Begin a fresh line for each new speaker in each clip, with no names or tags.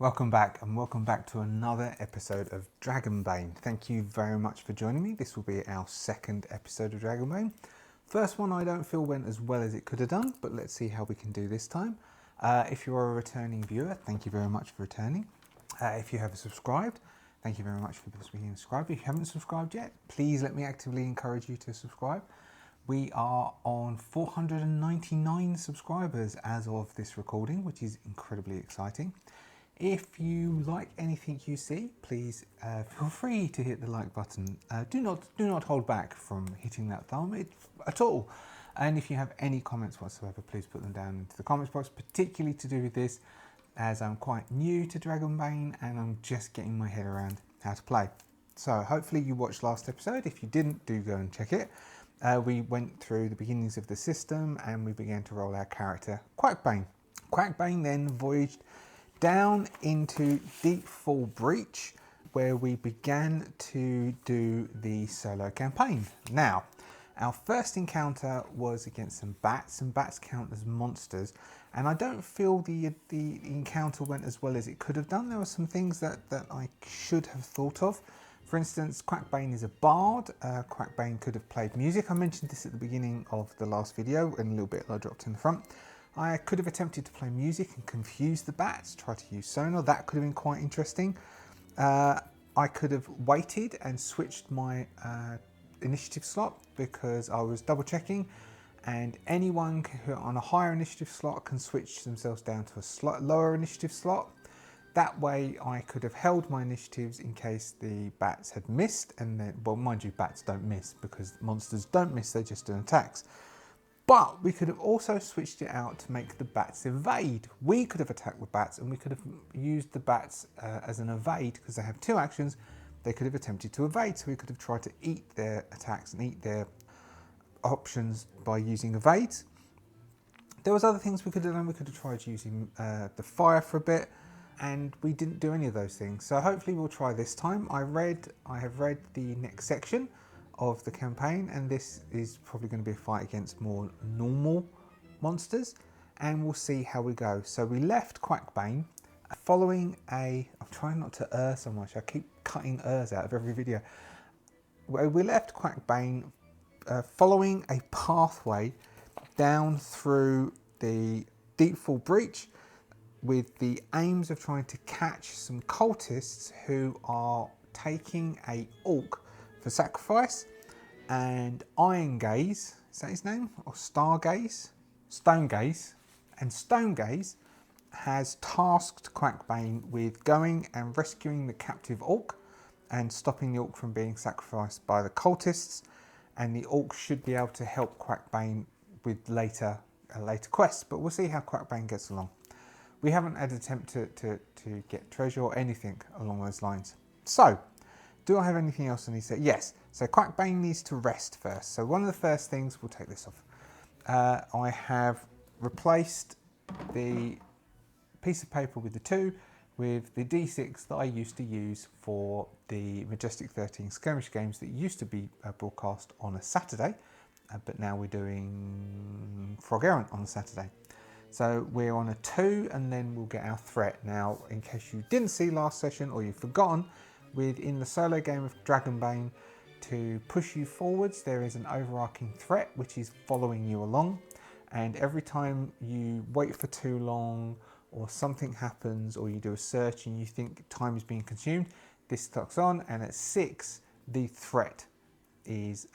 Welcome back, and welcome back to another episode of Dragonbane. Thank you very much for joining me. This will be our second episode of Dragonbane. First one I don't feel went as well as it could have done, but let's see how we can do this time. If you are a returning viewer, thank you very much for returning. If you have subscribed, thank you very much for being subscribed. If you haven't subscribed yet, please let me actively encourage you to subscribe. We are on 499 subscribers as of this recording, which is incredibly exciting. If you like anything you see, please feel free to hit the like button. Do not hold back from hitting that thumb at all. And if you have any comments whatsoever, please put them down into the comments box, particularly to do with this, as I'm quite new to Dragonbane and I'm just getting my head around how to play. So hopefully you watched last episode. If you didn't, do go and check it. We went through the beginnings of the system and we began to roll our character, Quackbane. Quackbane then voyaged down into Deepfall Breach, where we began to do the solo campaign. Now, our first encounter was against some bats, and bats count as monsters, and I don't feel the encounter went as well as it could have done. There were some things that I should have thought of. For instance, Quackbane is a bard. Quackbane could have played music. I mentioned this at the beginning of the last video, and a little bit I dropped in the front. I could have attempted to play music and confuse the bats, try to use sonar. That could have been quite interesting. I could have waited and switched my initiative slot because I was double checking, and anyone who on a higher initiative slot can switch themselves down to a lower initiative slot. That way I could have held my initiatives in case the bats had missed, and then, well, mind you, bats don't miss because monsters don't miss, they just do attacks. But we could have also switched it out to make the bats evade. We could have attacked the bats and we could have used the bats as an evade because they have two actions. They could have attempted to evade, so we could have tried to eat their attacks and eat their options by using evades. There was other things we could have done. We could have tried using the fire for a bit, and we didn't do any of those things. So hopefully we'll try this time. I have read the next section of the campaign, and this is probably going to be a fight against more normal monsters, and we'll see how we go. So we left Quackbane following I'm trying not to err so much, I keep cutting ers out of every video. We left Quackbane following a pathway down through the Deepfall Breach with the aims of trying to catch some cultists who are taking a orc for sacrifice, and Iron Gaze, is that his name? Or Stargaze? Stonegaze. And Stonegaze has tasked Quackbane with going and rescuing the captive orc and stopping the orc from being sacrificed by the cultists, and the orc should be able to help Quackbane with a later quest, but we'll see how Quackbane gets along. We haven't had an attempt to get treasure or anything along those lines. So, do I have anything else I need to say? Yes. So Quackbane needs to rest first. So one of the first things, we'll take this off. I have replaced the piece of paper with the 2 with the D6 that I used to use for the Majestic 13 skirmish games that used to be broadcast on a Saturday, but now we're doing Frog Errant on a Saturday. So we're on a 2, and then we'll get our threat. Now, in case you didn't see last session or you've forgotten, within the solo game of Dragonbane, to push you forwards, there is an overarching threat which is following you along, and every time you wait for too long or something happens or you do a search and you think time is being consumed, this starts on, and at 6 the threat is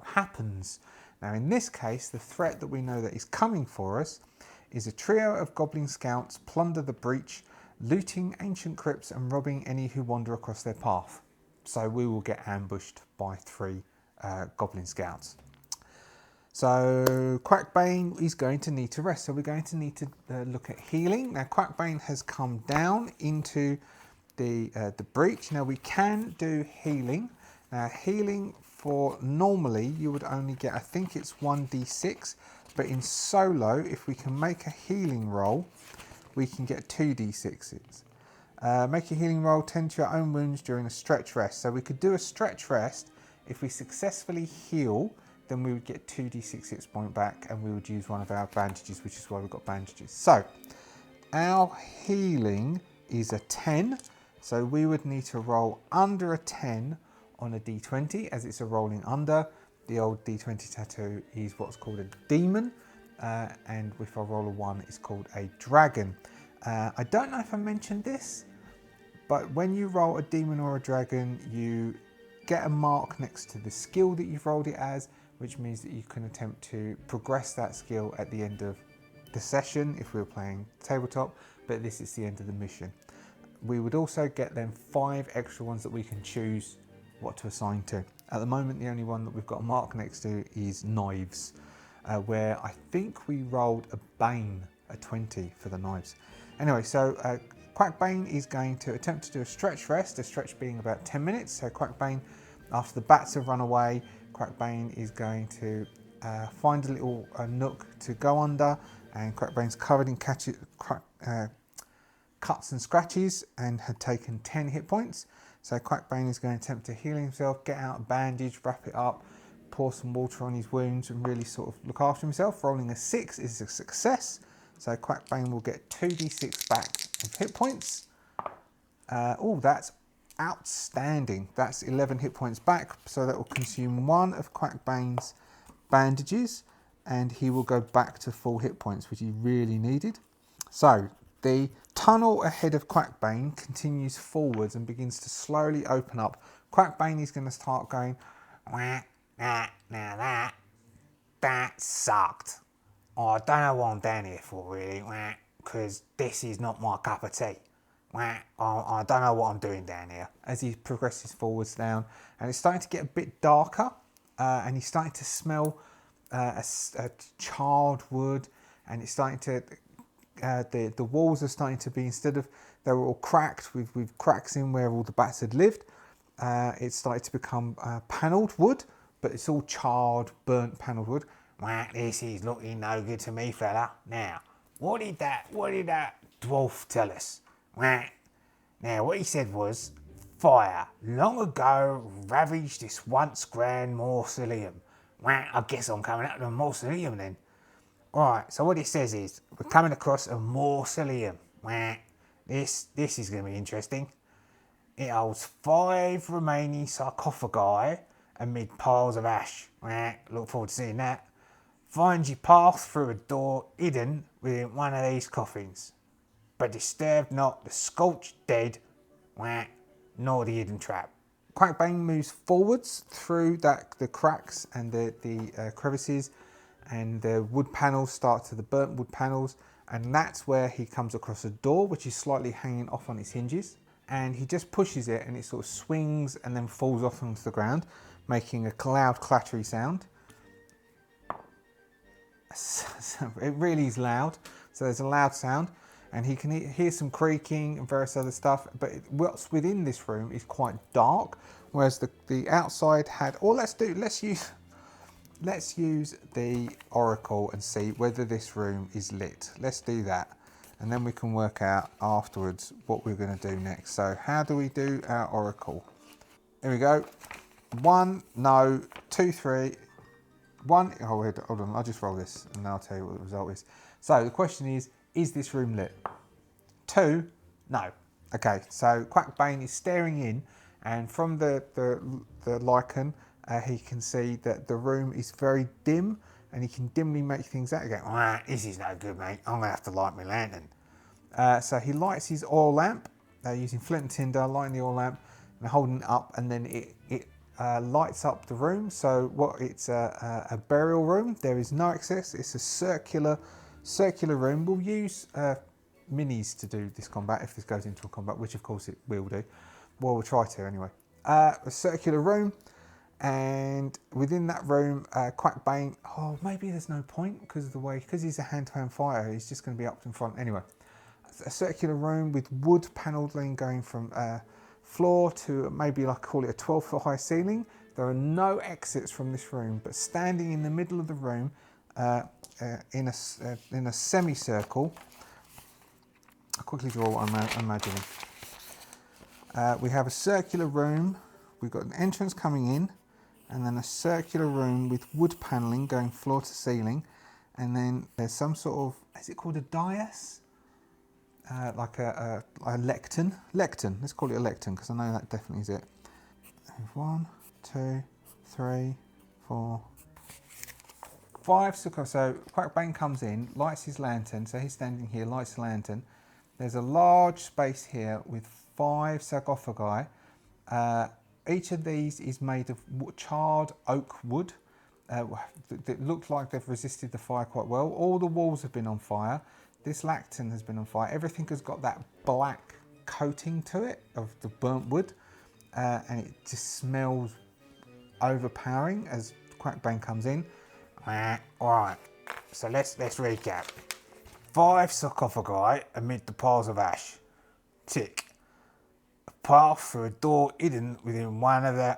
happens. Now in this case, the threat that we know that is coming for us is a trio of goblin scouts plunder the breach, looting ancient crypts and robbing any who wander across their path. So we will get ambushed by 3 goblin scouts. So Quackbane is going to need to rest. So we're going to need to look at healing. Now Quackbane has come down into the breach. Now we can do healing. Now healing for normally you would only get, I think it's 1d6, but in solo, if we can make a healing roll, we can get 2d6s. Make a healing roll, tend to your own wounds during a stretch rest. So we could do a stretch rest. If we successfully heal, then we would get 2d6 hit point back, and we would use one of our bandages, which is why we've got bandages. So our healing is a 10. So we would need to roll under a 10 on a d20 as it's a rolling under. The old d20 tattoo is what's called a demon. And if I roll a 1, it's called a dragon. I don't know if I mentioned this, but when you roll a demon or a dragon, you get a mark next to the skill that you've rolled it as, which means that you can attempt to progress that skill at the end of the session if we were playing tabletop, but this is the end of the mission. We would also get then 5 extra ones that we can choose what to assign to. At the moment, the only one that we've got a mark next to is knives, where I think we rolled a Bane, a 20 for the knives. Anyway, so Quackbane is going to attempt to do a stretch rest, a stretch being about 10 minutes. So Quackbane, after the bats have run away, Quackbane is going to find a little nook to go under, and Quackbane's covered in cuts and scratches and had taken 10 hit points. So Quackbane is going to attempt to heal himself, get out a bandage, wrap it up, pour some water on his wounds and really sort of look after himself. Rolling a 6 is a success. So Quackbane will get 2d6 back of hit points. Oh, that's outstanding. That's 11 hit points back. So that will consume 1 of Quackbane's bandages and he will go back to full hit points, which he really needed. So the tunnel ahead of Quackbane continues forwards and begins to slowly open up. Quackbane is going to start going, wah, nah, now that sucked. Oh, I don't know what I'm down here for really, because this is not my cup of tea. I don't know what I'm doing down here. As he progresses forwards down, and it's starting to get a bit darker, and he's starting to smell a charred wood, and it's starting to, the walls are starting to be, instead of, they were all cracked with cracks in where all the bats had lived, it's started to become panelled wood, but it's all charred, burnt panelled wood. This is looking no good to me, fella. Now, what did that dwarf tell us? Now, what he said was, fire long ago ravaged this once grand mausoleum. I guess I'm coming up to a mausoleum then. Alright, so what it says is, we're coming across a mausoleum. This is going to be interesting. It holds 5 remaining sarcophagi amid piles of ash. Look forward to seeing that. Find your path through a door hidden within one of these coffins. But disturb not the scorched dead, nor the hidden trap. Quackbane moves forwards through the cracks and the crevices, and the wood panels start to the burnt wood panels, and that's where he comes across a door which is slightly hanging off on its hinges, and he just pushes it and it sort of swings and then falls off onto the ground, making a loud clattery sound. It really is loud, so there's a loud sound, and he can hear some creaking and various other stuff, but what's within this room is quite dark, whereas the outside had, or let's use the oracle and see whether this room is lit. Let's do that, and then we can work out afterwards what we're going to do next. So how do we do our oracle? Here we go. 1, no, 2, 3. 1, oh wait, hold on, I'll just roll this and then I'll tell you what the result is. So the question is this room lit? 2, no. Okay, so Quackbane is staring in, and from the lichen, he can see that the room is very dim, and he can dimly make things out again. This is no good, mate. I'm gonna have to light my lantern. So he lights his oil lamp, using flint and tinder, lighting the oil lamp and holding it up, and then it lights up the room. So it's a burial room. There is no access. It's a circular room. We'll use minis to do this combat if this goes into a combat, which of course it will do. Well, we'll try to anyway. A circular room, and within that room, Quackbane. Oh, maybe there's no point because he's a hand-to-hand fighter. He's just going to be up in front anyway. A circular room with wood paneling going from floor to maybe, like, call it a 12-foot high ceiling. There are no exits from this room, but standing in the middle of the room in a semicircle. I'll quickly draw what I'm imagining. We have a circular room. We've got an entrance coming in, and then a circular room with wood paneling going floor to ceiling, and then there's some sort of, is it called a dais? like a lectern. Lectern, let's call it a lectern because I know that definitely is it. 1, 2, 3, 4, 5 sarcophagi. So Quackbane comes in, lights his lantern. So he's standing here, lights the lantern. There's a large space here with 5 sarcophagi. Each of these is made of charred oak wood. That look like they've resisted the fire quite well. All the walls have been on fire. This lectern has been on fire. Everything has got that black coating to it of the burnt wood. And it just smells overpowering as Quackbane comes in. Alright, so let's recap. 5 sarcophagi amid the piles of ash. Tick. A path through a door hidden within one of the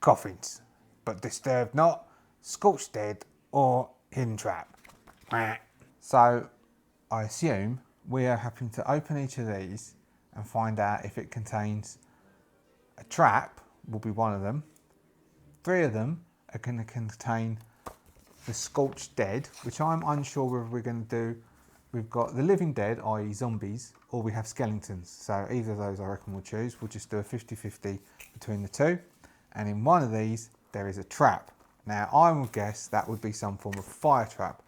coffins, but disturbed not, scorched dead, or hidden trap. So I assume we are having to open each of these and find out if it contains a trap, will be one of them. 3 of them are going to contain the scorched dead, which I'm unsure whether we're going to do. We've got the living dead, i.e. zombies, or we have skeletons. So either of those I reckon we'll choose. We'll just do a 50-50 between the two. And in one of these, there is a trap. Now, I will guess that would be some form of fire trap.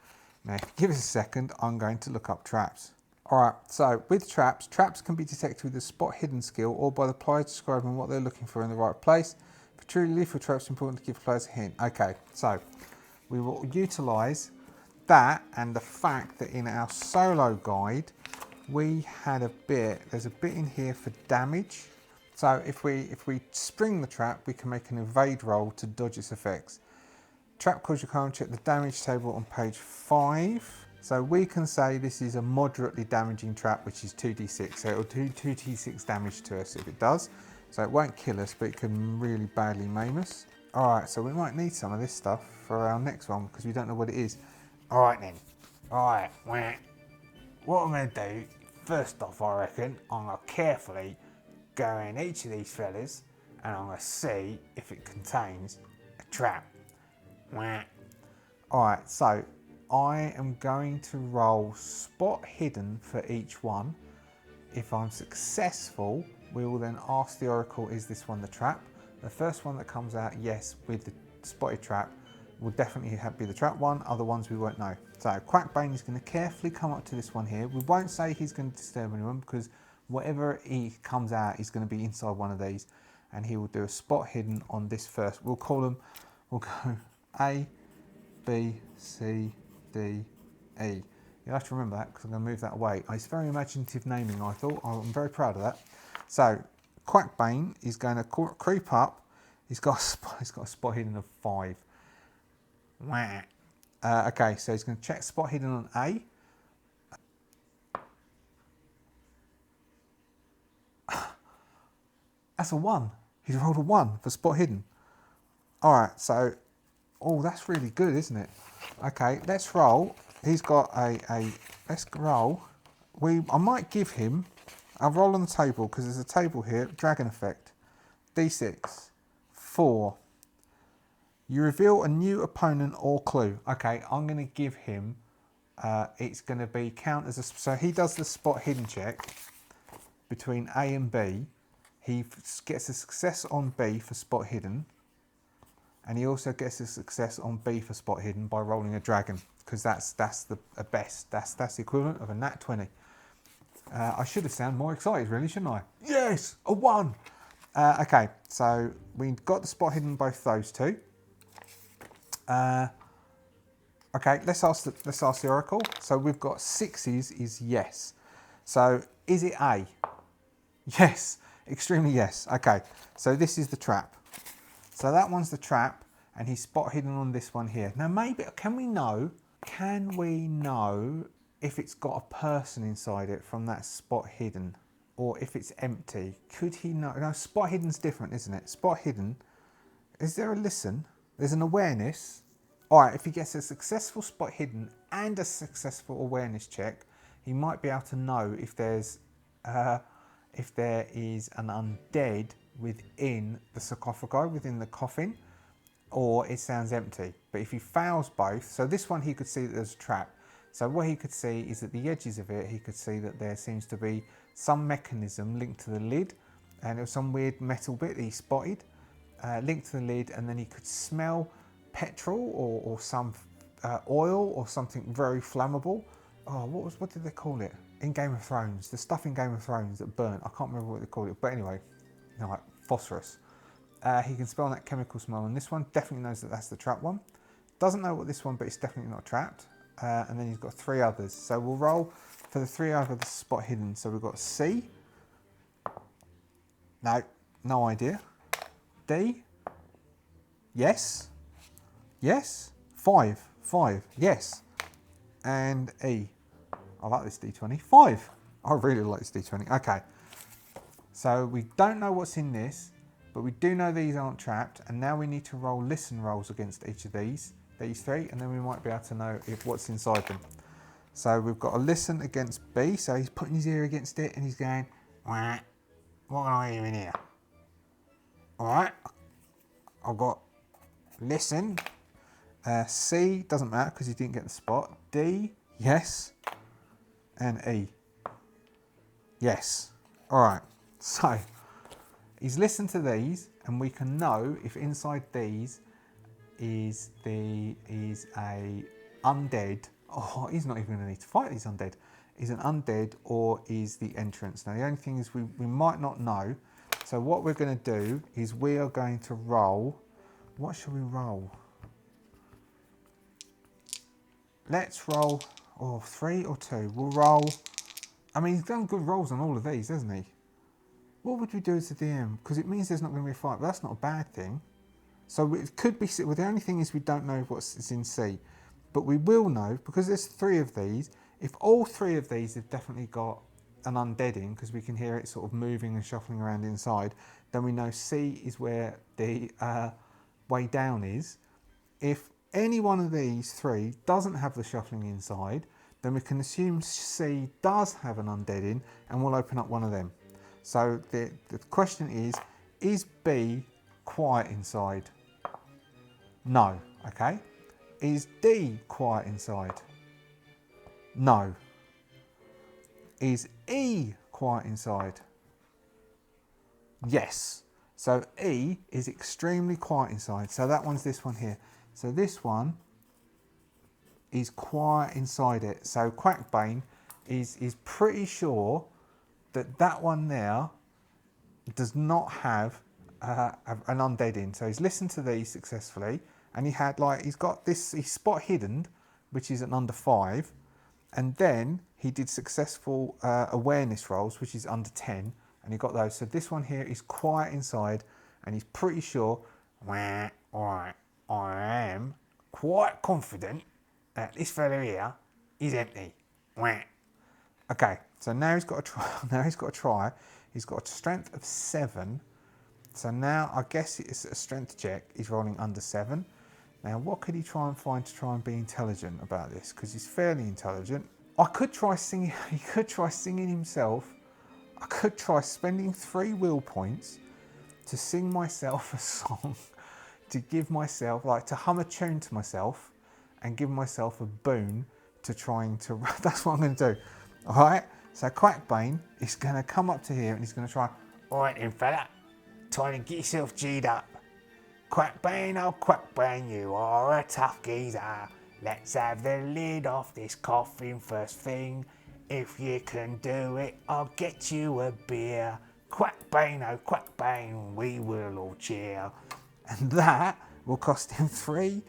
Now, give us a second, I'm going to look up traps. Alright, so with traps, traps can be detected with the spot hidden skill or by the player describing what they're looking for in the right place. For truly lethal traps, it's important to give players a hint. Okay, so we will utilise that and the fact that in our solo guide, we had a bit, there's a bit in here for damage. So if we spring the trap, we can make an evade roll to dodge its effects. Trap cause you can't check the damage table on page 5. So we can say this is a moderately damaging trap, which is 2d6. So it'll do 2d6 damage to us if it does. So it won't kill us, but it can really badly maim us. Alright, so we might need some of this stuff for our next one because we don't know what it is. Alright then. Alright, what I'm going to do, first off I reckon, I'm going to carefully go in each of these fellas and I'm going to see if it contains a trap. Alright, so I am going to roll spot hidden for each one. If I'm successful, we will then ask the oracle, is this one the trap? The first one that comes out, yes, with the spotted trap, will definitely be the trap one. Other ones we won't know. So Quackbane is going to carefully come up to this one here. We won't say he's going to disturb anyone because whatever he comes out is going to be inside one of these, and he will do a spot hidden on this first. We'll call them, we'll go A, B, C, D, E. You'll have to remember that because I'm going to move that away. It's very imaginative naming, I thought. I'm very proud of that. So Quackbane is going to creep up. He's got a spot hidden of 5. Okay, so he's going to check spot hidden on A. That's a 1. He's rolled a 1 for spot hidden. Alright, so, oh, that's really good, isn't it? Okay, let's roll. He's got let's roll. I might give him, I'll roll on the table because there's a table here, dragon effect. D6, 4. You reveal a new opponent or clue. Okay, I'm going to give him, it's going to be count as a, so he does the spot hidden check between A and B. He gets a success on B for spot hidden. And he also gets a success on B for spot hidden by rolling a dragon. Because that's the best. That's the equivalent of a nat 20. I should have sounded more excited really, shouldn't I? Yes, a 1. Okay, so we got the spot hidden both those two. Okay, let's ask the oracle. So we've got 6s is yes. So is it A? Yes, extremely yes. Okay, so this is the trap. So that one's the trap, and he's spot hidden on this one here. Now maybe, can we know if it's got a person inside it from that spot hidden, or if it's empty? Could he know? No, spot hidden's different, isn't it? Spot hidden, is there a listen? There's an awareness. All right, if he gets a successful spot hidden and a successful awareness check, he might be able to know if there is an undead within the sarcophagi, within the coffin, or it sounds empty. But if he fails both, so this one he could see that there's a trap. So what he could see is at the edges of it, he could see that there seems to be some mechanism linked to the lid, and there was some weird metal bit that he spotted linked to the lid, and then he could smell petrol or some oil or something very flammable. Oh, what did they call it in Game of Thrones? The stuff in Game of Thrones that burnt. I can't remember what they called it, but anyway, like phosphorus. He can smell that chemical smell, and this one definitely knows that that's the trap one. Doesn't know what this one, but it's definitely not trapped. And then he's got 3 others. So we'll roll for the 3 others spot hidden. So we've got C. No idea. D. Yes. Yes. 5. Yes. And E. I like this D20. 5. I really like this D20. Okay. So we don't know what's in this, but we do know these aren't trapped. And now we need to roll listen rolls against each of these 3, and then we might be able to know what's inside them. So we've got a listen against B. So he's putting his ear against it and he's going, what can I hear in here? All right. I've got listen. C doesn't matter because he didn't get the spot. D, yes. And E, yes. All right. So he's listened to these, and we can know if inside these is a undead. Oh, he's not even going to need to fight these undead. Is an undead or is the entrance? Now the only thing is we might not know. So what we're going to do is we are going to roll. What should we roll? Let's roll 3 or 2. We'll roll. I mean, he's done good rolls on all of these, hasn't he? What would we do as a DM? Because it means there's not going to be a fight, but that's not a bad thing. So it could be, well, the only thing is we don't know what's in C. But we will know, because there's 3 of these, if all 3 of these have definitely got an undead in, because we can hear it sort of moving and shuffling around inside, then we know C is where the way down is. If any one of these 3 doesn't have the shuffling inside, then we can assume C does have an undead in, and we'll open up one of them. So the question is B quiet inside? No. Okay. Is D quiet inside? No. Is E quiet inside? Yes. So E is extremely quiet inside. So that one's this one here. So this one is quiet inside it. So Quackbane is pretty sure that one there does not have an undead in. So he's listened to these successfully, and he's got this, he's spot hidden, which is an under 5, and then he did successful awareness rolls, which is under 10, and he got those. So this one here is quiet inside, and he's pretty sure, I am quite confident that this fella here is empty. Okay, so now he's got to try. He's got a strength of 7. So now I guess it's a strength check. He's rolling under 7. Now what could he try and find to try and be intelligent about this? Because he's fairly intelligent. I could try singing. He could try singing himself. I could try spending 3 will points to sing myself a song, to give myself, like, to hum a tune to myself, and give myself a boon to trying to. That's what I'm going to do. All right. So Quackbane is going to come up to here and he's going to try. All right, then, fella. Trying to get yourself G'd up. Quackbane, oh Quackbane, you are a tough geezer. Let's have the lid off this coffin first thing. If you can do it, I'll get you a beer. Quackbane, oh Quackbane, we will all cheer. And that will cost him 3.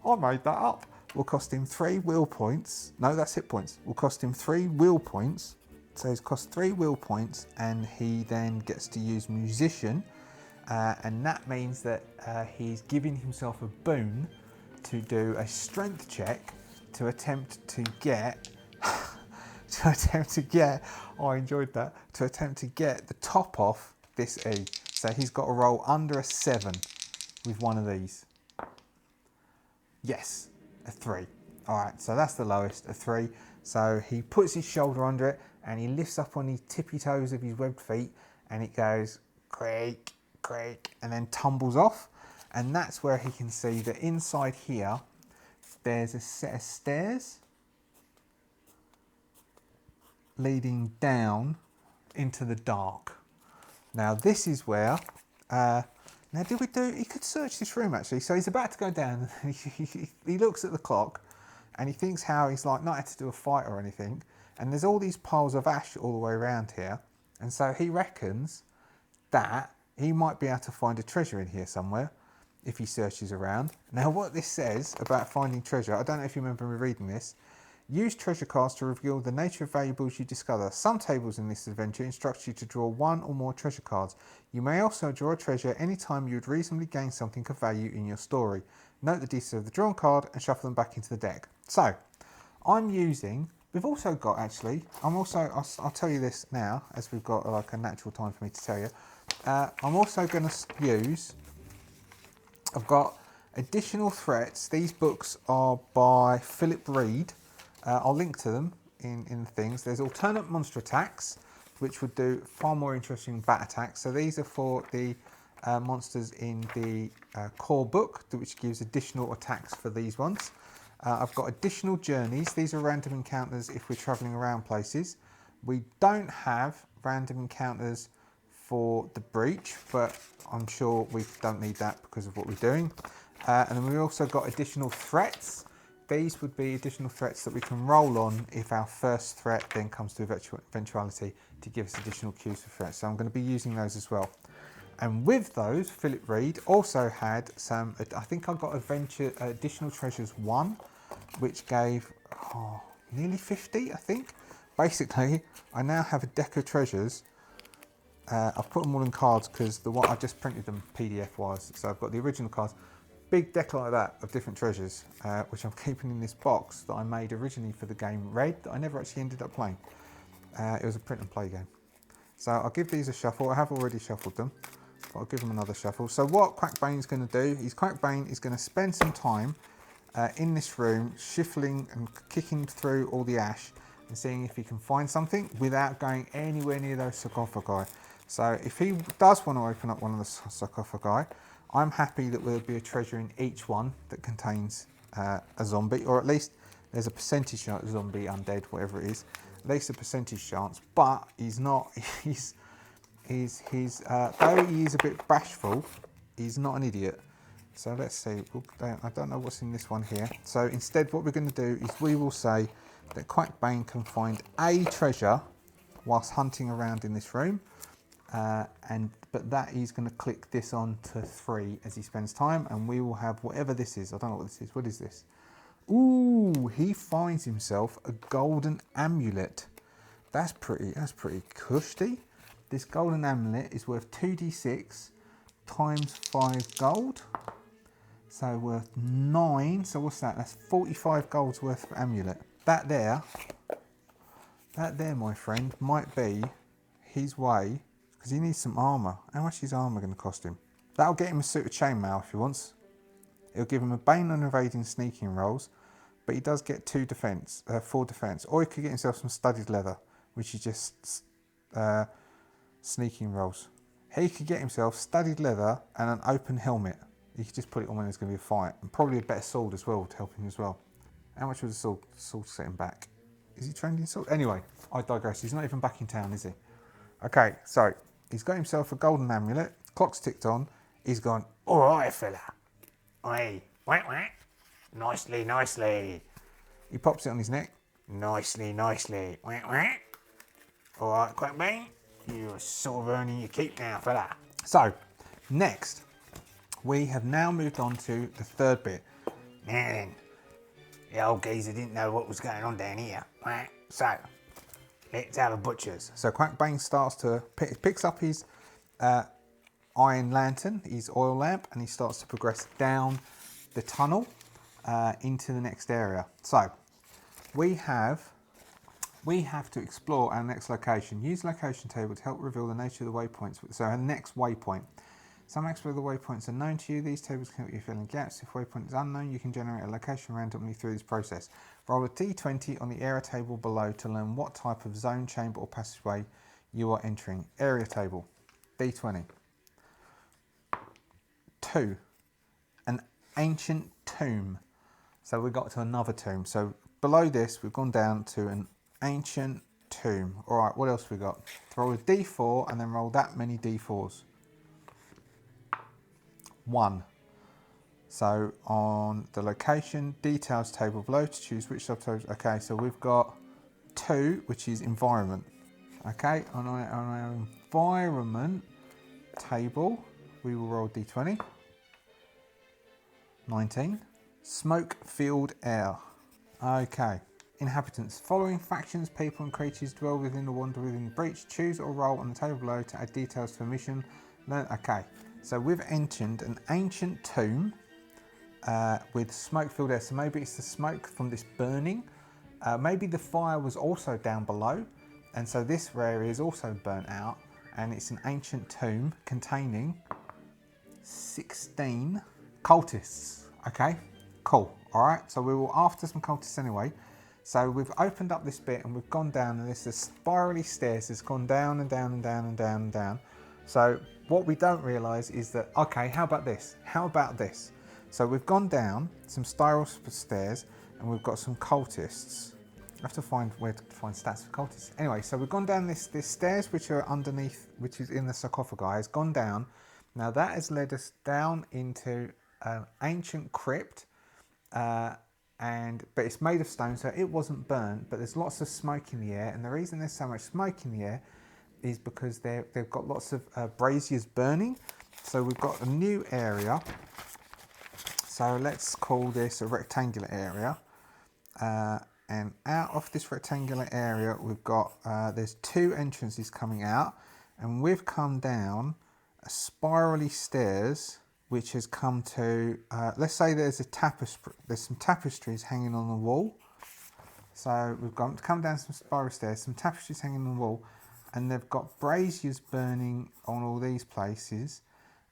I made that up. Will cost him 3 will points. No, that's hit points. Will cost him 3 will points. So he's cost 3 will points, and he then gets to use musician, and that means that he's giving himself a boon to do a strength check to attempt to get. Oh, I enjoyed that. To attempt to get the top off this E. So he's got to roll under a 7 with one of these. Yes, a 3. All right, so that's the lowest, a 3. So he puts his shoulder under it and he lifts up on his tippy toes of his webbed feet, and it goes creak, creak, and then tumbles off. And that's where he can see that inside here there's a set of stairs leading down into the dark. Now this is where, now he could search this room actually. So he's about to go down, he looks at the clock and he thinks how he's like not had to do a fight or anything. And there's all these piles of ash all the way around here. And so he reckons that he might be able to find a treasure in here somewhere if he searches around. Now what this says about finding treasure, I don't know if you remember me reading this. Use treasure cards to reveal the nature of valuables you discover. Some tables in this adventure instruct you to draw one or more treasure cards. You may also draw a treasure any time you would reasonably gain something of value in your story. Note the details of the drawn card and shuffle them back into the deck. So, I'm using, we've also got actually, I'll tell you this now, as we've got like a natural time for me to tell you. I'm also going to use, I've got additional threats. These books are by Philip Reed. I'll link to them in things. There's alternate monster attacks, which would do far more interesting bat attacks. So these are for the monsters in the core book, which gives additional attacks for these ones. I've got additional journeys. These are random encounters if we're traveling around places. We don't have random encounters for the breach, but I'm sure we don't need that because of what we're doing. And then we've also got additional threats. These would be additional threats that we can roll on if our first threat then comes to eventuality to give us additional cues for threats. So I'm going to be using those as well. And with those, Philip Reed also had some, I think I got additional treasures 1, which gave nearly 50, I think. Basically, I now have a deck of treasures. I've put them all in cards because the one I just printed them PDF wise. So I've got the original cards. Big deck like that of different treasures, which I'm keeping in this box that I made originally for the game Red that I never actually ended up playing. It was a print and play game. So I'll give these a shuffle. I have already shuffled them, but I'll give them another shuffle. So what Quackbane's going to do is Quackbane is going to spend some time in this room shuffling and kicking through all the ash and seeing if he can find something without going anywhere near those sarcophagi. So if he does want to open up one of the sarcophagi, I'm happy that there'll be a treasure in each one that contains a zombie, or at least there's a percentage chance, zombie, undead, whatever it is, at least a percentage chance. But he's not, though he is a bit bashful, he's not an idiot. So let's see, I don't know what's in this one here. So instead what we're going to do is we will say that Quackbane can find a treasure whilst hunting around in this room. But that he's going to click this on to 3 as he spends time, and we will have whatever this is. I don't know what this is. What is this? Ooh, he finds himself a golden amulet. That's pretty cushy. This golden amulet is worth 2d6 times 5 gold. So worth 9. So what's that? That's 45 gold's worth of amulet. That there, my friend, might be his way. Because he needs some armour. How much is armour going to cost him? That'll get him a suit of chainmail if he wants. It'll give him a bane on evading sneaking rolls, but he does get 4 defence. Or he could get himself some studded leather, which is just sneaking rolls. He could get himself studded leather and an open helmet. He could just put it on when there's going to be a fight. And probably a better sword as well to help him as well. How much was the sword? The sword set him back. Is he trained in sword? Anyway, I digress. He's not even back in town, is he? Okay, so he's got himself a golden amulet. Clock's ticked on. He's gone, all right, fella. Oi, whack, whack. Nicely, nicely. He pops it on his neck. Nicely, nicely. Whack, whack. All right, Quackbane. You're sort of earning your keep now, fella. So, next, we have now moved on to the third bit. Now then, the old geezer didn't know what was going on down here. Right? So, let's have a butcher's. So Quackbane starts to picks up his iron lantern, his oil lamp, and he starts to progress down the tunnel into the next area. So we have to explore our next location. Use location table to help reveal the nature of the waypoints. So our next waypoint. Some explore the waypoints are known to you. These tables can help you fill in gaps. If waypoint is unknown, you can generate a location randomly through this process. Roll a d20 on the area table below to learn what type of zone, chamber or passageway you are entering. Area table, d20. 2. An ancient tomb. So we got to another tomb. So below this, we've gone down to an ancient tomb. All right, what else we got? Roll a d4 and then roll that many d4s. 1. So on the location details table below to choose which subtotals. Okay, so we've got 2, which is environment. Okay, on our environment table, we will roll d20. 19. Smoke filled air. Okay. Inhabitants. Following factions, people and creatures dwell within or wander within the breach. Choose or roll on the table below to add details to a mission. Okay. So we've entered an ancient tomb with smoke filled air. So maybe it's the smoke from this burning. Maybe the fire was also down below. And so this area is also burnt out. And it's an ancient tomb containing 16 cultists. Okay, cool. All right, so we were after some cultists anyway. So we've opened up this bit and we've gone down, and there's the spirally stairs that's gone down and down and down and down and down. So what we don't realise is that, okay, how about this? How about this? So we've gone down some spiral stairs and we've got some cultists. I have to find where to find stats for cultists. Anyway, so we've gone down this stairs which are underneath, which is in the sarcophagi, has gone down. Now that has led us down into an ancient crypt, but it's made of stone, so it wasn't burnt, but there's lots of smoke in the air, and the reason there's so much smoke in the air is because they've got lots of braziers burning. So we've got a new area, so let's call this a rectangular area, and out of this rectangular area we've got, there's 2 entrances coming out, and we've come down a spirally stairs which has come to, let's say there's some tapestries hanging on the wall. So we've come down some spiral stairs, some tapestries hanging on the wall, and they've got braziers burning on all these places,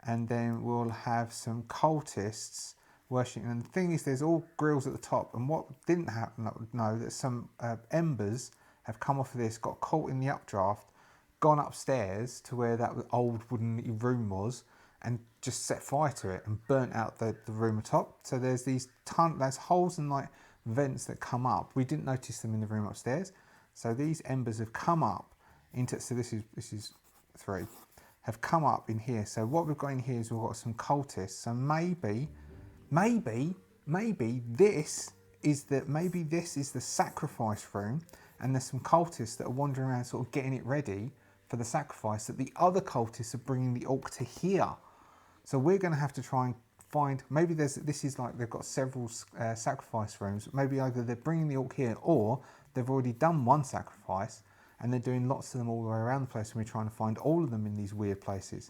and then we'll have some cultists worshipping. And the thing is, there's all grills at the top, and what didn't happen, no, that some embers have come off of this, got caught in the updraft, gone upstairs to where that old wooden room was, and just set fire to it and burnt out the room atop. So there's there's holes and like vents that come up. We didn't notice them in the room upstairs. So these embers have come up into, so this is 3, have come up in here. So what we've got in here is we've got some cultists. So maybe this is the sacrifice room, and there's some cultists that are wandering around sort of getting it ready for the sacrifice, that the other cultists are bringing the orc to here. So we're going to have to try and find, maybe this is like they've got several sacrifice rooms. Maybe either they're bringing the orc here, or they've already done one sacrifice and they're doing lots of them all the way around the place, and we're trying to find all of them in these weird places.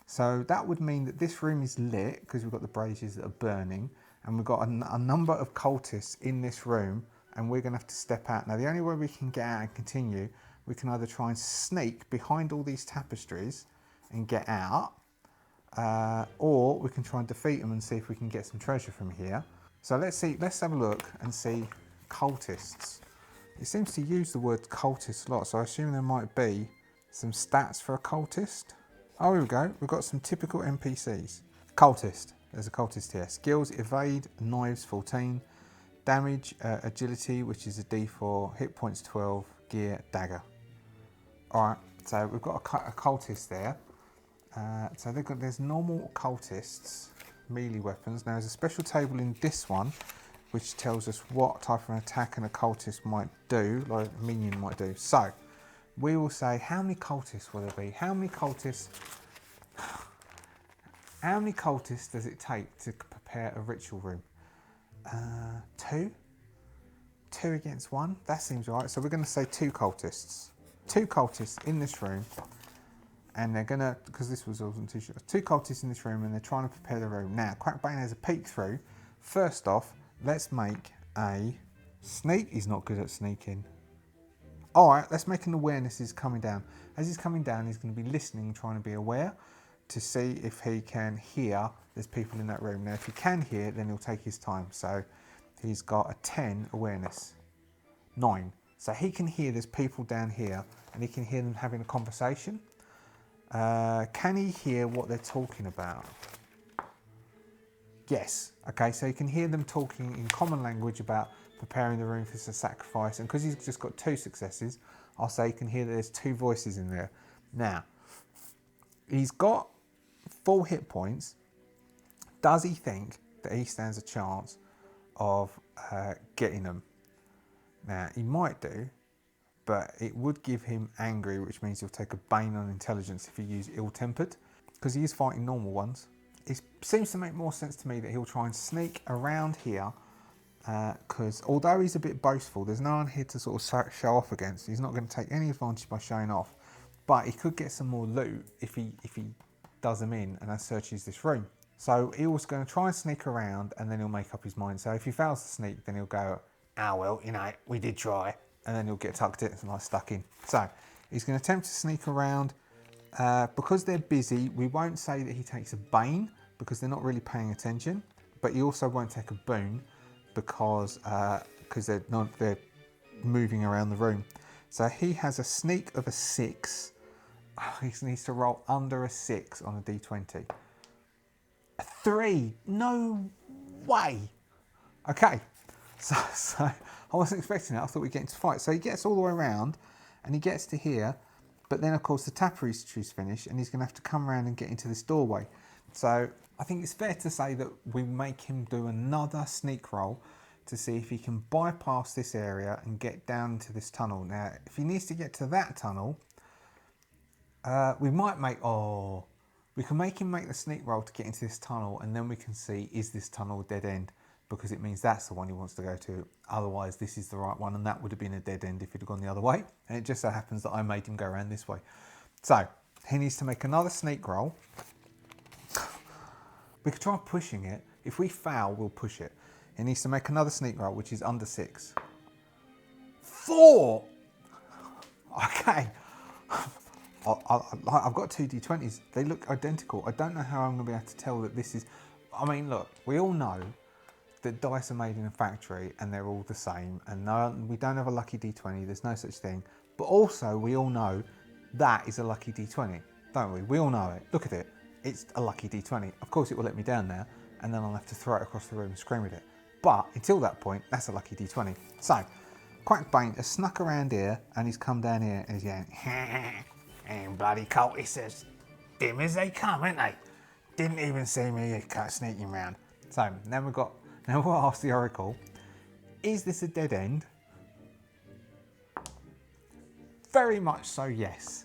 So that would mean that this room is lit because we've got the braziers that are burning, and we've got a number of cultists in this room, and we're going to have to step out. Now the only way we can get out and continue, we can either try and sneak behind all these tapestries and get out, or we can try and defeat them and see if we can get some treasure from here. So let's have a look and see cultists. It seems to use the word cultist a lot, so I assume there might be some stats for a cultist. Oh, here we go. We've got some typical NPCs. Cultist. There's a cultist here. Skills: evade, knives 14, damage, agility, which is a D4, hit points 12, gear, dagger. All right, so we've got a cultist there. So there's normal cultists, melee weapons. Now there's a special table in this one which tells us what type of an attack an occultist might do, like a minion might do. So we will say, how many cultists will there be? How many cultists does it take to prepare a ritual room? 2? 2 against 1? That seems right. So we're going to say 2 cultists. 2 cultists in this room. And they're going to, because this wasn't too sure, 2 cultists in this room, and they're trying to prepare the room. Now, Quackbane has a peek through. First off, let's make a sneak. He's not good at sneaking. All right, let's make an awareness is coming down. As he's coming down, he's going to be listening, trying to be aware to see if he can hear there's people in that room. Now, if he can hear, then he'll take his time. So he's got a 10 awareness. 9. So he can hear there's people down here, and he can hear them having a conversation. Can he hear what they're talking about? Yes. Okay, so you can hear them talking in common language about preparing the room for the sacrifice. And because he's just got 2 successes, I'll say you can hear that there's 2 voices in there. Now, he's got full hit points. Does he think that he stands a chance of getting them? Now, he might do, but it would give him angry, which means he'll take a Bane on intelligence if he uses ill-tempered, because he is fighting normal ones. It seems to make more sense to me that he'll try and sneak around here, because although he's a bit boastful, there's no one here to sort of show off against. He's not going to take any advantage by showing off, but he could get some more loot if he does them in and searches this room. So he was going to try and sneak around, and then he'll make up his mind. So if he fails to sneak, then he'll go, "Ah, well, you know, we did try," and then he'll get tucked in and like stuck in. So he's going to attempt to sneak around. Because they're busy, we won't say that he takes a Bane because they're not really paying attention, but he also won't take a boon because they're moving around the room. So he has a sneak of a 6. He needs to roll under a 6 on a d20. A 3, no way. Okay, so I wasn't expecting that. I thought we'd get into fight. So he gets all the way around and he gets to here. But then, of course, the tapestry's finished and he's going to have to come around and get into this doorway. So I think it's fair to say that we make him do another sneak roll to see if he can bypass this area and get down into this tunnel. Now, if he needs to get to that tunnel, we can make him make the sneak roll to get into this tunnel, and then we can see, is this tunnel a dead end? Because it means that's the one he wants to go to. Otherwise, this is the right one, and that would have been a dead end if he'd have gone the other way. And it just so happens that I made him go around this way. So he needs to make another sneak roll. We could try pushing it. If we fail, we'll push it. He needs to make another sneak roll, which is under 6. 4! Okay. I've got 2 d20s. They look identical. I don't know how I'm going to be able to tell that this is... I mean, look, we all know that dice are made in a factory and they're all the same, and no, we don't have a lucky d20, there's no such thing. But also, we all know that is a lucky d20, don't we? We all know it. Look at it. It's a lucky d20. Of course, it will let me down now, and then I'll have to throw it across the room and scream at it. But until that point, that's a lucky d20. So, Quackbane has snuck around here, and he's come down here, and he's going, and bloody cultists as dim as they come, ain't they? Didn't even see me sneaking around. So, now we'll ask the Oracle, is this a dead end? Very much so, yes.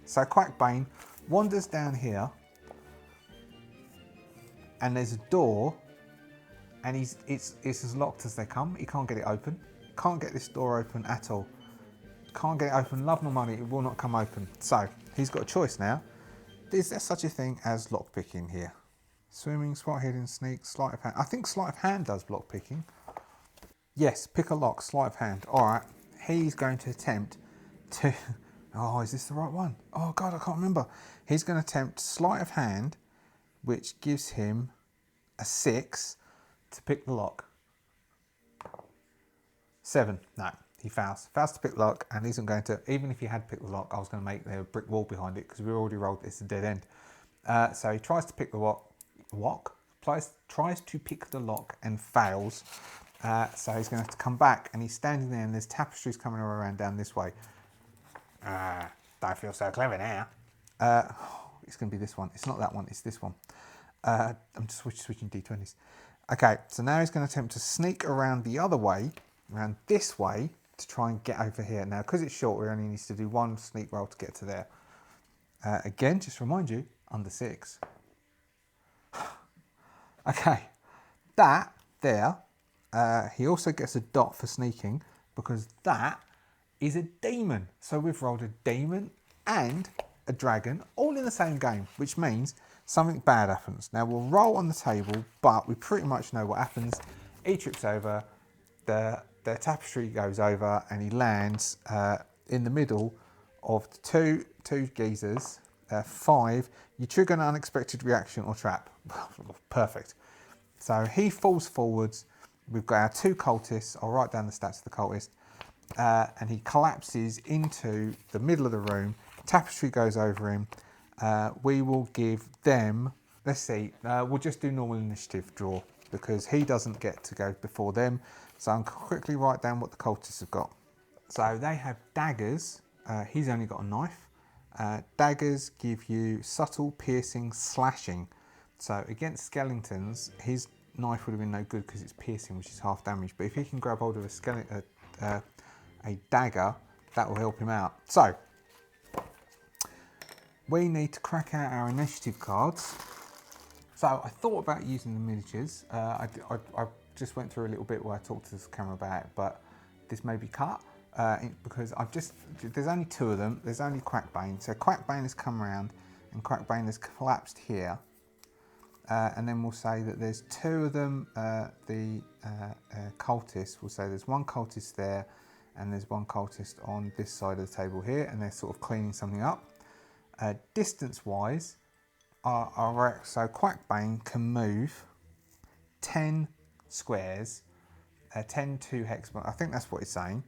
So Quackbane wanders down here, and there's a door, and it's as locked as they come. He can't get it open. Can't get this door open at all. Can't get it open. Love nor money, it will not come open. So he's got a choice now. Is there such a thing as lockpicking here? Swimming, spot hidden, sneak, sleight of hand. I think sleight of hand does block picking. Yes, pick a lock, sleight of hand. All right, he's going to attempt to... Oh, is this the right one? Oh, God, I can't remember. He's going to attempt sleight of hand, which gives him a 6 to pick the lock. 7. No, he fails. Fails to pick the lock and isn't going to... Even if he had picked the lock, I was going to make the brick wall behind it because we already rolled this a dead end. So he tries to pick the lock. Tries to pick the lock and fails. So he's going to have to come back, and he's standing there, and there's tapestries coming around down this way. Don't feel so clever now. It's going to be this one. It's not that one. It's this one. I'm just switching d20s. Okay, so now he's going to attempt to sneak around the other way, around this way, to try and get over here. Now, because it's short, we only need to do 1 sneak roll to get to there. Again, just to remind you, under 6. Okay, that there, he also gets a dot for sneaking because that is a demon. So we've rolled a demon and a dragon all in the same game, which means something bad happens. Now we'll roll on the table, but we pretty much know what happens. He trips over, the tapestry goes over, and he lands in the middle of the two geezers. 5, you trigger an unexpected reaction or trap. Perfect. So he falls forwards. We've got our 2 cultists. I'll write down the stats of the cultist. And he collapses into the middle of the room. Tapestry goes over him. We will give them let's see. We'll just do normal initiative draw because he doesn't get to go before them. So I'll quickly write down what the cultists have got. So they have daggers. He's only got a knife. Daggers give you subtle, piercing, slashing. So against skeletons, his knife would have been no good because it's piercing, which is half damage. But if he can grab hold of a dagger, that will help him out. So we need to crack out our initiative cards. So I thought about using the miniatures. I just went through a little bit where I talked to this camera about it, but this may be cut because there's only 2 of them. There's only Quackbane. So Quackbane has come around and Quackbane has collapsed here. And then we'll say that there's 2 of them. The cultists, we'll say there's 1 cultist there and there's 1 cultist on this side of the table here, and they're sort of cleaning something up. Distance-wise, so Quackbane can move 10 squares, 10 2 hex, I think that's what it's saying,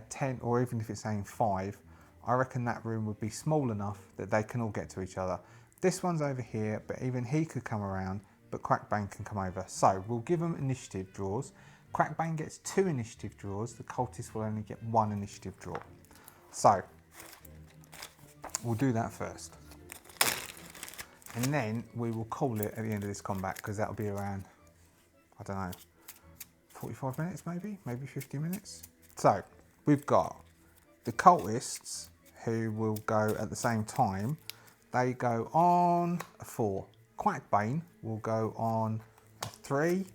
10, or even if it's saying 5, I reckon that room would be small enough that they can all get to each other. This one's over here, but even he could come around, but Quackbane can come over. So we'll give them initiative draws. Quackbane gets 2 initiative draws, the cultist will only get 1 initiative draw. So we'll do that first. And then we will call it at the end of this combat, because that'll be around, I don't know, 45 minutes maybe 50 minutes. So we've got the cultists who will go at the same time. They go on a 4. Quackbane will go on a 3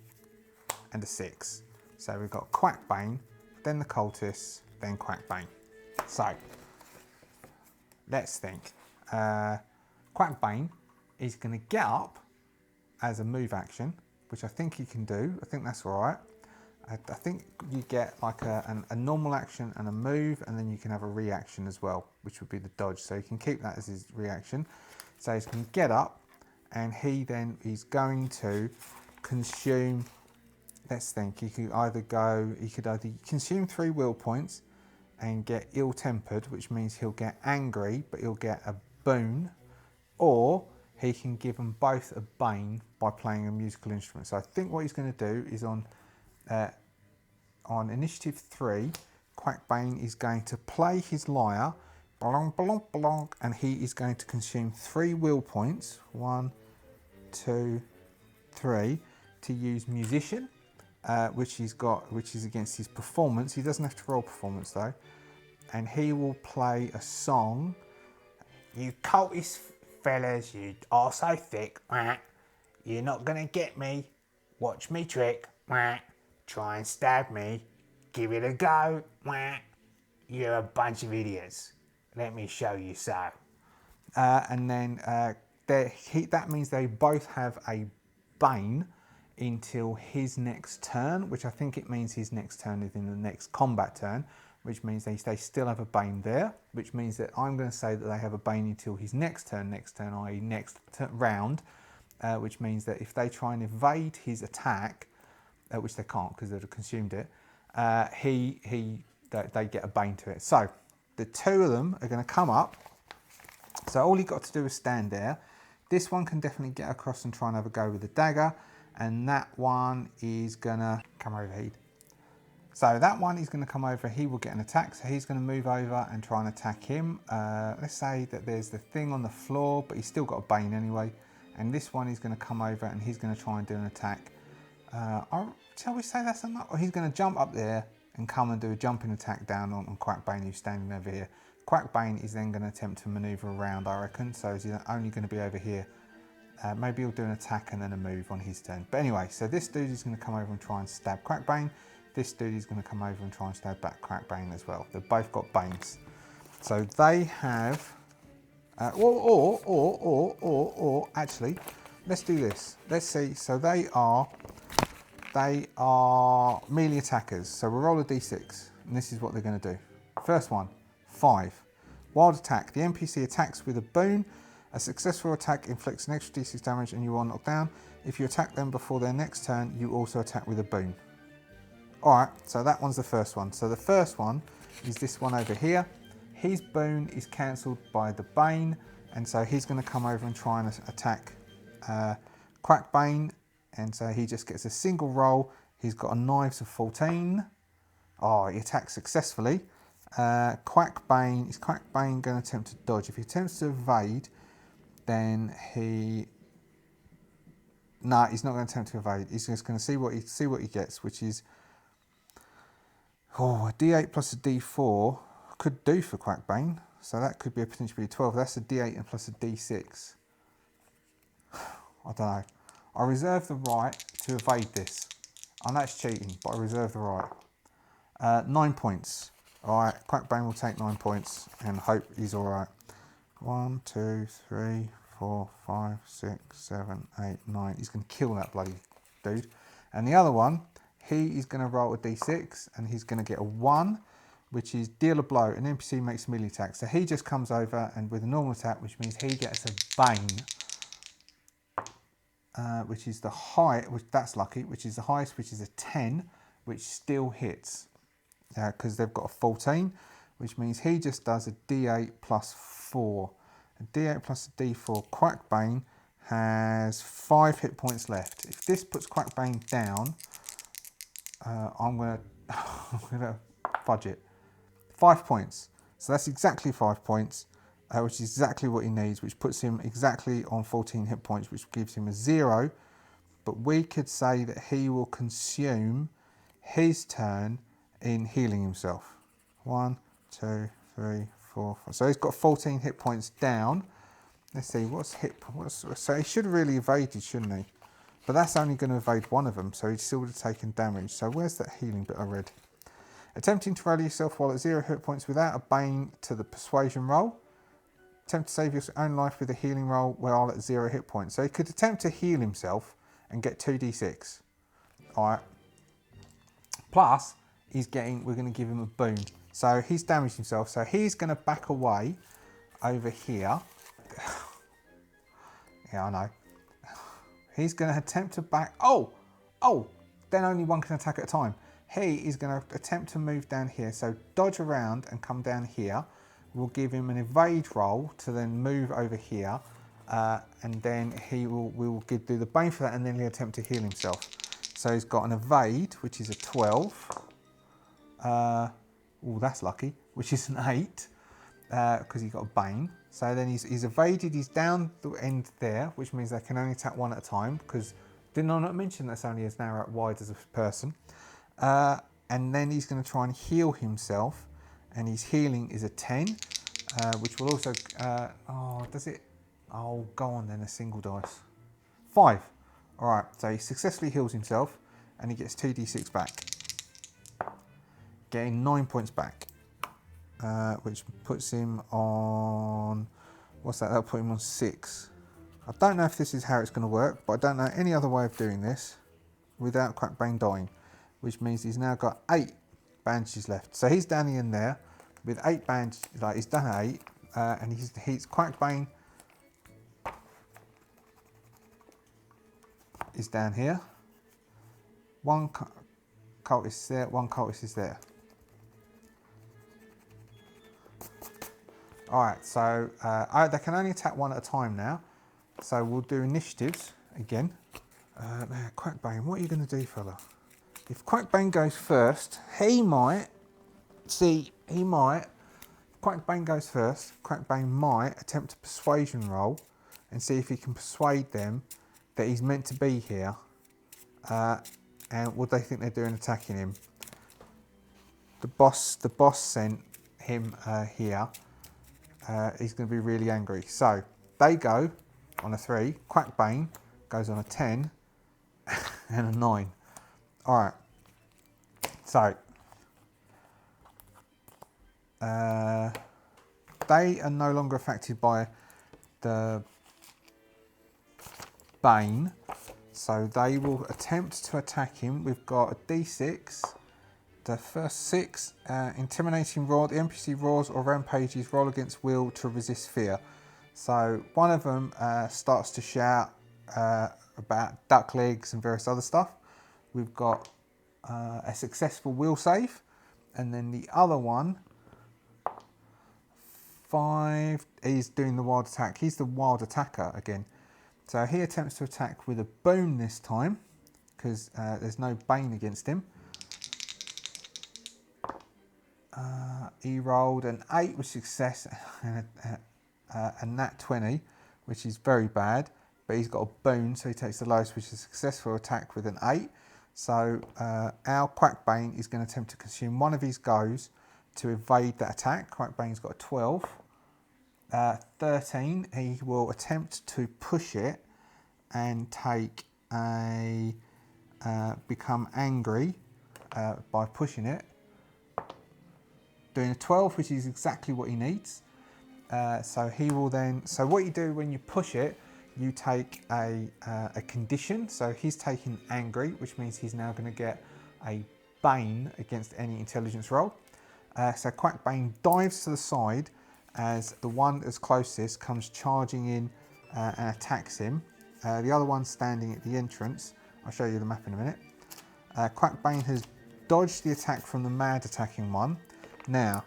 and a 6. So we've got Quackbane, then the cultists, then Quackbane. So let's think. Quackbane is going to get up as a move action, which I think he can do. I think that's all right. I think you get like a normal action and a move, and then you can have a reaction as well, which would be the dodge. So you can keep that as his reaction. So he's going to get up, and he then is going to consume, let's think, he could either consume 3 will points and get ill-tempered, which means he'll get angry, but he'll get a boon, or he can give them both a bane by playing a musical instrument. So I think what he's going to do is on initiative 3, Quackbane is going to play his lyre, blong, blong, blong, and he is going to consume 3 will points, 1, 2, 3, to use musician, which is against his performance. He doesn't have to roll performance though, and he will play a song. You cultist fellas, you are so thick, you're not gonna get me. Watch me trick, try and stab me, give it a go, you're a bunch of idiots. Let me show you so. And then that means they both have a bane until his next turn, which I think it means his next turn is in the next combat turn, which means they still have a bane there, which means that I'm going to say that they have a bane until his next turn, i.e. next round, which means that if they try and evade his attack, which they can't because they'd have consumed it, they get a bane to it. So the 2 of them are going to come up. So all you've got to do is stand there. This one can definitely get across and try and have a go with the dagger, and that one is going to come over here. So that one is going to come over, he will get an attack, so he's going to move over and try and attack him. Let's say that there's the thing on the floor, but he's still got a bane anyway. And this one is going to come over and he's going to try and do an attack. Shall we say that's enough? Or he's going to jump up there and come and do a jumping attack down on Quackbane, who's standing over here. Quackbane is then going to attempt to manoeuvre around, I reckon, so he's only going to be over here. Maybe he'll do an attack and then a move on his turn. But anyway, so this dude is going to come over and try and stab Quackbane. This dude is going to come over and try and stab back Quackbane as well. They've both got banes. So they have... actually, let's do this. Let's see. So they are melee attackers. So we'll roll a d6, and this is what they're going to do. First one, 5. Wild attack. The NPC attacks with a boon. A successful attack inflicts an extra d6 damage and you are knocked down. If you attack them before their next turn, you also attack with a boon. Alright, so that one's the first one. So the first one is this one over here. His boon is cancelled by the bane, and so he's going to come over and try and attack Quackbane, and so he just gets a single roll. He's got a knives of 14. Oh, he attacks successfully. Quackbane, is Quackbane going to attempt to dodge? If he attempts to evade, then he... No, he's not going to attempt to evade. He's just going to see what he gets, which is... Oh, a D8 plus a D4 could do for Quackbane. So that could be a potentially 12. That's a D8 and plus a D6. I don't know. I reserve the right to evade this. I know it's cheating, but I reserve the right. 9 points. Alright, Quackbane will take 9 points and hope he's alright. 1, 2, 3, 4, 5, 6, 7, 8, 9. He's going to kill that bloody dude. And the other one, he is going to roll a D6 and he's going to get a 1, which is deal a blow. An NPC makes a melee attack. So he just comes over and with a normal attack, which means he gets a Bane. Which is the high, which that's lucky, which is the highest, which is a 10, which still hits. Because they've got a 14, which means he just does a D8 plus 4. A D8 plus a D4. Quackbane has 5 hit points left. If this puts Quackbane down, I'm gonna fudge it. 5 points. So that's exactly 5 points, which is exactly what he needs, which puts him exactly on 14 hit points, which gives him a 0. But we could say that he will consume his turn in healing himself. 1, 2, 3, 4, 5. So he's got 14 hit points down. Let's see, so he should have really evaded, shouldn't he? But that's only going to evade one of them, so he still would have taken damage. So where's that healing bit I read? Attempting to rally yourself while at 0 hit points without a Bane to the persuasion roll. Attempt to save your own life with a healing roll while at 0 hit points. So he could attempt to heal himself and get 2d6. Alright. Plus, we're going to give him a boon. So he's damaged himself, so he's going to back away over here. Yeah, I know. He's going to attempt to back... Oh! Then only one can attack at a time. He is going to attempt to move down here. So dodge around and come down here. We'll give him an evade roll to then move over here. And then we will do the Bane for that, and then he'll attempt to heal himself. So he's got an evade, which is a 12. Oh, that's lucky, which is an 8. Because he got a Bane. So then he's evaded, he's down the end there, which means they can only attack one at a time, because didn't I not mention that's only as narrow wide as a person? And then he's going to try and heal himself, and his healing is a 10, which will also, does it? Oh, go on then, a single dice. 5. Alright, so he successfully heals himself, and he gets 2d6 back. Getting 9 points back. Which puts him on, what's that? That'll put him on 6. I don't know if this is how it's going to work, but I don't know any other way of doing this without Quackbane dying, which means he's now got 8 bandages left. So he's down in there with 8 bandages, like he's done 8, and he's Quackbane is down here. One cultist is there, one cultist is there. Alright, so they can only attack one at a time now. So we'll do initiatives again. Quackbane, what are you going to do, fella? If Quackbane goes first, Quackbane goes first, Quackbane might attempt a persuasion roll and see if he can persuade them that he's meant to be here. And what they think they're doing attacking him. The boss sent him here. He's going to be really angry. So they go on a 3. Quackbane goes on a 10 and a 9. Alright. So they are no longer affected by the Bane. So they will attempt to attack him. We've got a D6. The first 6, intimidating roar. The NPC roars or rampages, roll against will to resist fear. So one of them starts to shout about duck legs and various other stuff. We've got a successful will save. And then the other one, 5, is doing the wild attack. He's the wild attacker again. So he attempts to attack with a boon this time, because there's no bane against him. He rolled an 8 with success and a nat 20, which is very bad, but he's got a boon, so he takes the lowest, which is a successful attack with an 8. So our Quackbane is going to attempt to consume one of his goes to evade that attack. Quackbane's got a 12. 13, he will attempt to push it and take a become angry by pushing it. Doing a 12, which is exactly what he needs. So he will then, so what you do when you push it, you take a condition. So he's taking angry, which means he's now going to get a bane against any intelligence roll. So Quackbane dives to the side as the one that's closest comes charging in and attacks him. The other one's standing at the entrance. I'll show you the map in a minute. Quackbane has dodged the attack from the mad attacking one. Now,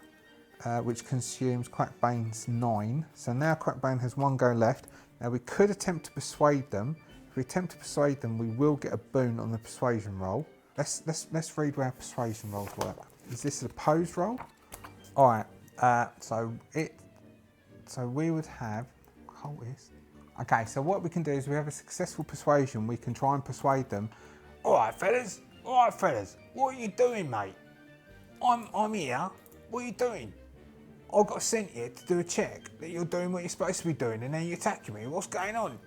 which consumes Quackbane's 9. So now Quackbane has one go left. Now we could attempt to persuade them. If we attempt to persuade them, we will get a boon on the persuasion roll. Let's read where persuasion rolls work. Is this an opposed roll? All right. So we would have cultists. Okay. So what we can do is we have a successful persuasion. We can try and persuade them. All right, fellas. What are you doing, mate? I'm here. What are you doing? I got sent here to do a check that you're doing what you're supposed to be doing, and then you're attacking me. What's going on?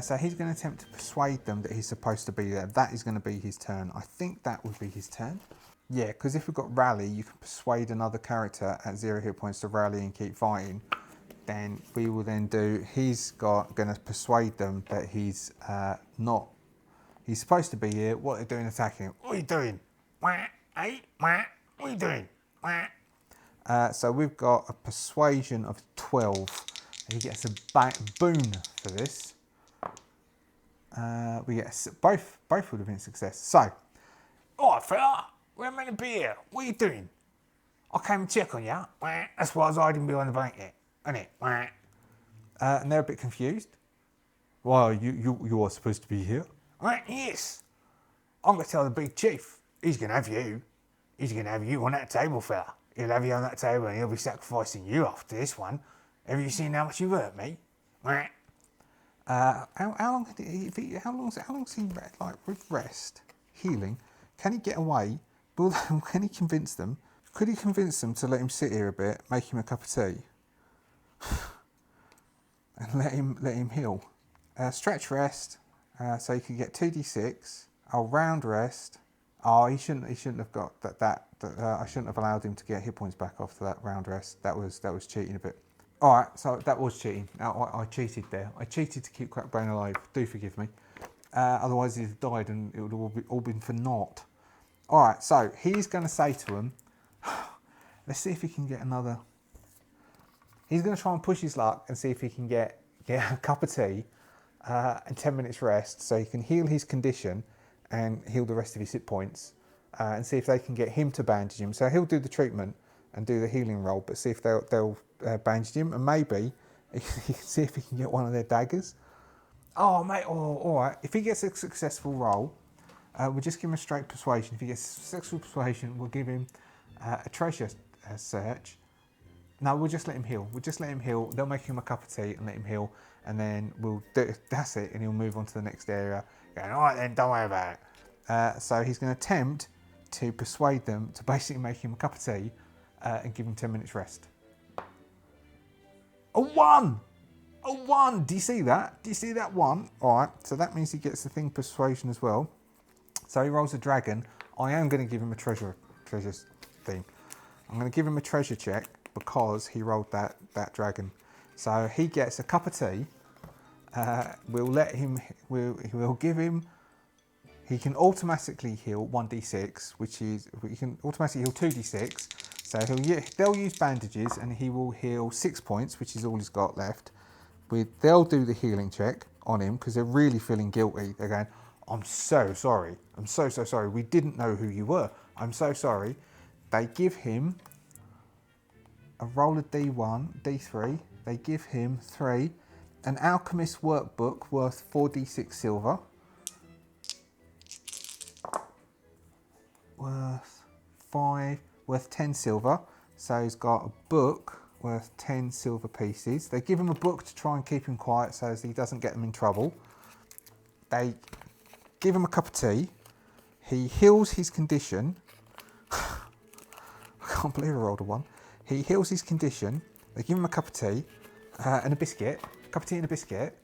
So he's going to attempt to persuade them that he's supposed to be there. That is going to be his turn. I think that would be his turn. Yeah, because if we've got rally, you can persuade another character at 0 hit points to rally and keep fighting. Then we will then do. He's going to persuade them that he's not. He's supposed to be here. What are you doing attacking him? What are you doing? Hey, what are you doing? So we've got a persuasion of 12. He gets a boon for this. We get both would have been a success. So, all right, fella, we're meant to be here. What are you doing? I came to check on you. That's why I was hiding behind the blanket, isn't it? And they're a bit confused. Well, you are supposed to be here. Yes. I'm going to tell the big chief. He's going to have you. He's going to have you on that table, fella. He'll have you on that table and he'll be sacrificing you after this one. Have you seen how much you've hurt me? How long long's he like with rest, healing? Can he get away? Can he convince them? Could he convince them to let him sit here a bit, make him a cup of tea, and let him heal? Stretch rest, so he can get 2d6. I'll round rest. Oh, he shouldn't have got that. I shouldn't have allowed him to get hit points back after that round rest. That was cheating a bit. All right, so that was cheating. I cheated there. I cheated to keep Quackbane alive. Do forgive me. Otherwise, he'd have died and it would all been for naught. All right, so he's going to say to him, let's see if he can get another. He's going to try and push his luck and see if he can get a cup of tea and 10 minutes rest so he can heal his condition and heal the rest of his hit points and see if they can get him to bandage him. So he'll do the treatment and do the healing roll, but see if they'll bandage him, and maybe he can see if he can get one of their daggers. Oh, mate, all right. If he gets a successful roll, we'll just give him a straight persuasion. If he gets a successful persuasion, we'll give him a treasure search. No, we'll just let him heal. They'll make him a cup of tea and let him heal, and then we'll do. That's it, and he'll move on to the next area. Going, all right then, don't worry about it. So he's going to attempt to persuade them to basically make him a cup of tea and give him 10 minutes rest. A 1! A 1! Do you see that? Do you see that 1? All right, so that means he gets the thing persuasion as well. So he rolls a dragon. I am going to give him a treasure thing. I'm going to give him a treasure check because he rolled that dragon. So he gets a cup of tea. We'll give him. He can automatically heal 1d6, which is he can automatically heal 2d6. So they'll use bandages, and he will heal 6 points, which is all he's got left. They'll do the healing check on him because they're really feeling guilty. They're going, "I'm so sorry. I'm so sorry. We didn't know who you were. I'm so sorry." They give him a roll of d1, d3. They give him 3. an alchemist workbook worth 4d6 silver. Worth 10 silver. So he's got a book worth 10 silver pieces. They give him a book to try and keep him quiet so as he doesn't get them in trouble. They give him a cup of tea. He heals his condition. I can't believe I rolled a 1. He heals his condition. They give him a cup of tea and a biscuit. A cup of tea and a biscuit.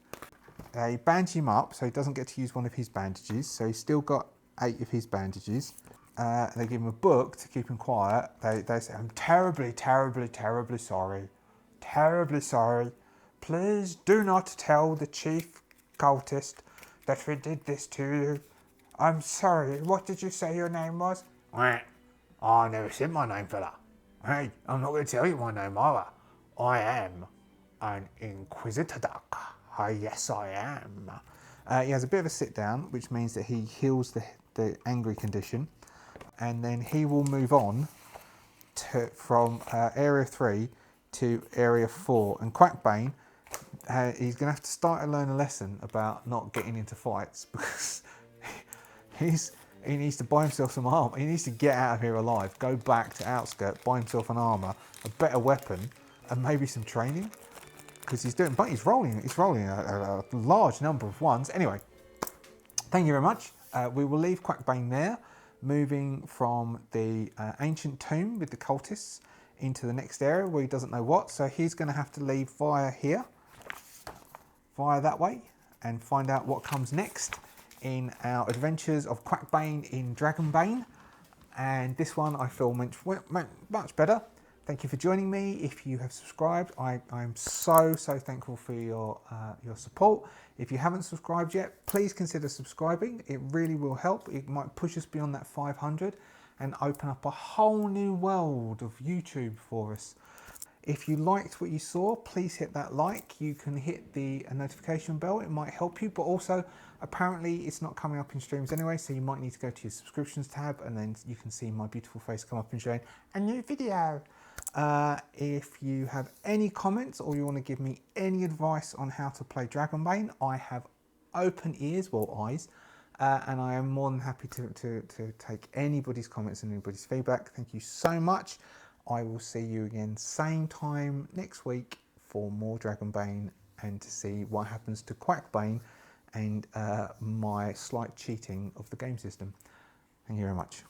They bandage him up so he doesn't get to use one of his bandages. So he's still got 8 of his bandages. They give him a book to keep him quiet. They say, I'm terribly, terribly, terribly sorry. Terribly sorry. Please do not tell the chief cultist that we did this to you. I'm sorry. What did you say your name was? I never said my name, fella. Hey, I'm not going to tell you my name either. I am an Inquisitor Duck. Yes, I am. He has a bit of a sit down, which means that he heals the angry condition. And then he will move on from Area 3 to Area 4. And Quackbane, he's going to have to start to learn a lesson about not getting into fights because he needs to buy himself some armor. He needs to get out of here alive, go back to Outskirt, buy himself an armor, a better weapon, and maybe some training. Because he's rolling a large number of ones. Anyway, thank you very much. We will leave Quackbane there, moving from the ancient tomb with the cultists into the next area where he doesn't know what. So he's going to have to leave via that way, and find out what comes next in our adventures of Quackbane in Dragonbane. And this one I feel much better. Thank you for joining me. If you have subscribed, I'm so thankful for your support. If you haven't subscribed yet, please consider subscribing. It really will help. It might push us beyond that 500 and open up a whole new world of YouTube for us. If you liked what you saw, please hit that like. You can hit the notification bell. It might help you, but also apparently it's not coming up in streams anyway, so you might need to go to your subscriptions tab and then you can see my beautiful face come up and showing a new video. If you have any comments or you want to give me any advice on how to play Dragonbane, I have open ears, well eyes, and I am more than happy to take anybody's comments and anybody's feedback. Thank you so much. I will see you again same time next week for more Dragonbane and to see what happens to Quackbane and my slight cheating of the game system. Thank you very much.